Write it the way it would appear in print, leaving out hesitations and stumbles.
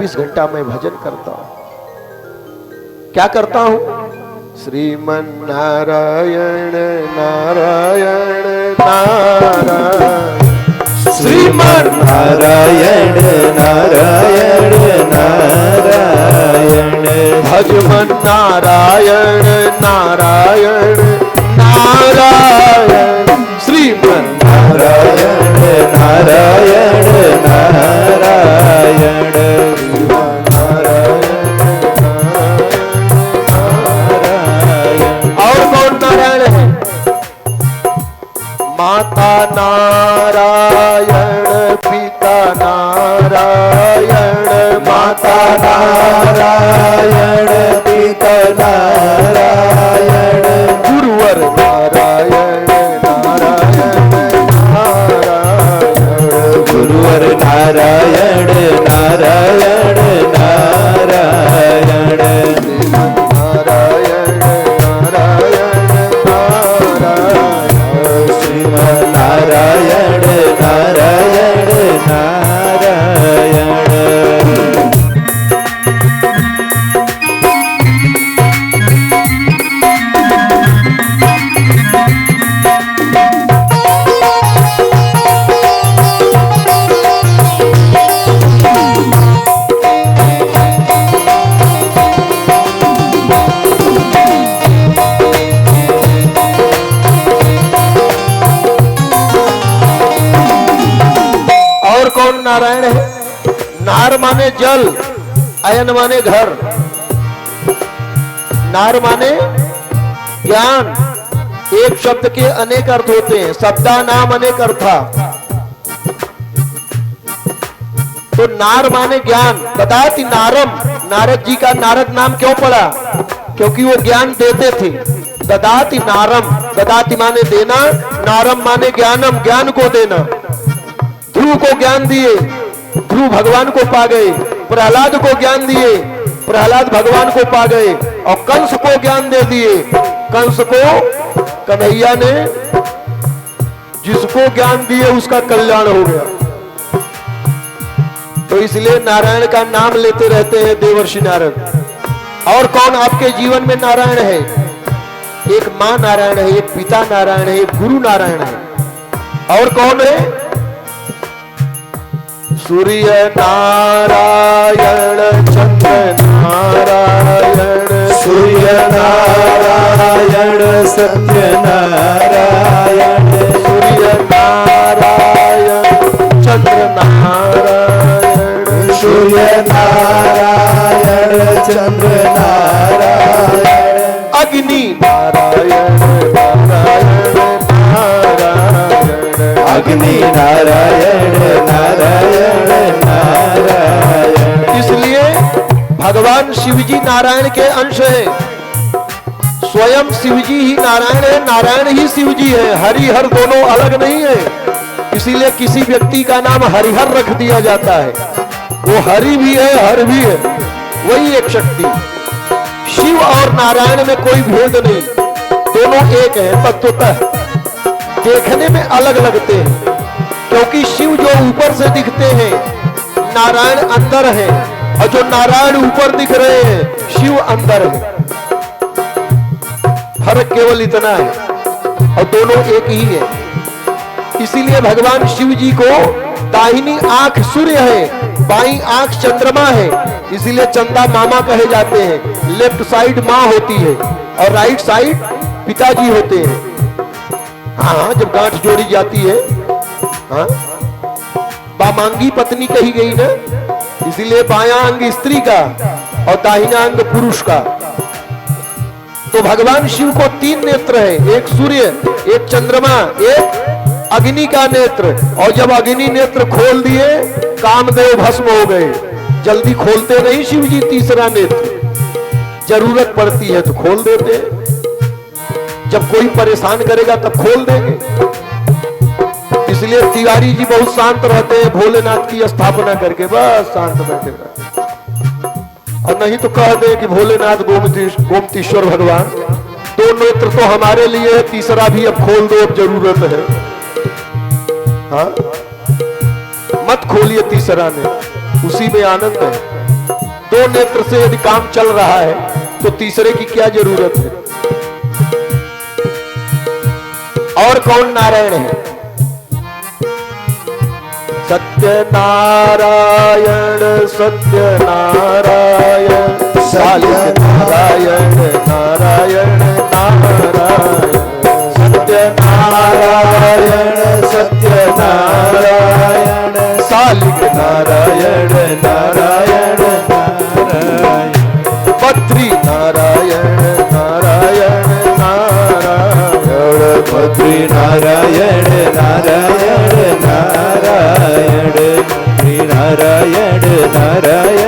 24 घंटा मैं भजन करता हूं। क्या करता हूं? श्रीमन नारायण नारायण नारायण, श्रीमन नारायण नारायण नारायण, भजमन नारायण नारायण नारायण, श्रीमन नारायण नारायण नारायण, माता नारायण पिता नारायण, माता नारायण पिता नारायण, गुरुवर नारायण नारायण नारायण, गुरुवर नारायण नारायण नारायण, नारायण नारायण नारायण, नारायण नारायण नारायण। कौन नारायण है? नार माने जल, अयन माने घर, नार माने ज्ञान। एक शब्द के अनेक अर्थ होते हैं, शब्दा नाम अनेक अर्था। तो नार माने ज्ञान। ददाति नारम, नारद जी का नारद नाम क्यों पड़ा? क्योंकि वो ज्ञान देते थे। ददाति नारम, ददाति माने देना, नारम माने ज्ञानम, ज्ञान को देना। ध्रुव को ज्ञान दिए, ध्रुव भगवान को पा गए। प्रहलाद को ज्ञान दिए, प्रहलाद भगवान को पा गए। और कंस को ज्ञान दे दिए, कंस को कन्हैया ने जिसको ज्ञान दिए उसका कल्याण हो गया। तो इसलिए नारायण का नाम लेते रहते हैं देवर्षि नारद। और कौन आपके जीवन में नारायण है? एक मां नारायण है, एक पिता नारायण है, एक गुरु नारायण है। और कौन है? सूर्य नारायण चंद्र नारायण, सूर्य नारायण सत्य नारायण, सूर्य नारायण चंद्र नारायण, सूर्य नारायण चंद्र नारायण, अग्नि नारायण नारायण नारायण, अग्नि नारायण नारायण नारायण। इसलिए भगवान शिवजी नारायण के अंश हैं। स्वयं शिवजी ही नारायण है, नारायण ही शिवजी है। हरि हर दोनों अलग नहीं है। इसीलिए किसी व्यक्ति का नाम हरिहर रख दिया जाता है। वो हरि भी है, हर भी है, वही एक शक्ति। शिव और नारायण में कोई भेद नहीं, दोनों एक है तत्वतः। देखने में अलग लगते हैं, क्योंकि शिव जो ऊपर से दिखते हैं, नारायण अंदर है। और जो नारायण ऊपर दिख रहे हैं, शिव अंदर है। फर्क केवल इतना है, और दोनों एक ही है। इसीलिए भगवान शिव जी को दाहिनी आंख सूर्य है, बाईं आंख चंद्रमा है। इसीलिए चंदा मामा कहे जाते हैं। लेफ्ट साइड माँ होती है और राइट साइड पिताजी होते हैं। हाँ, जब गांठ जोड़ी जाती है, हाँ, बामांगी पत्नी कही गई ना, इसीलिए बायां अंग स्त्री का और दाहिना अंग पुरुष का। तो भगवान शिव को 3 नेत्र है, एक सूर्य, एक चंद्रमा, एक अग्नि का नेत्र। और जब अग्नि नेत्र खोल दिए, कामदेव भस्म हो गए। जल्दी खोलते नहीं शिव जी तीसरा नेत्र, जरूरत पड़ती है तो खोल देते हैं। जब कोई परेशान करेगा तब खोल देंगे। इसलिए तिवारी जी बहुत शांत रहते हैं, भोलेनाथ की स्थापना करके बस शांत बैठे रहते। और नहीं तो कह दे कि भोलेनाथ गोमतीश्वर भगवान, 2 नेत्र तो हमारे लिए है, तीसरा भी अब खोल दो, अब जरूरत है। हाँ, मत खोलिए तीसरा नेत्र, उसी में आनंद है। दो नेत्र से यदि काम चल रहा है तो तीसरे की क्या जरूरत है? और कौन नारायण है? सत्यनारायण सत्यनारायण सालिक नारायण नारायण नारायण सत्यनारायण सत्यनारायण सालिक नारायण नारायण नारायण बद्री नारायण नारायण नारायण बद्री नारायण नारायण नारायण बद्री नारायण नारायण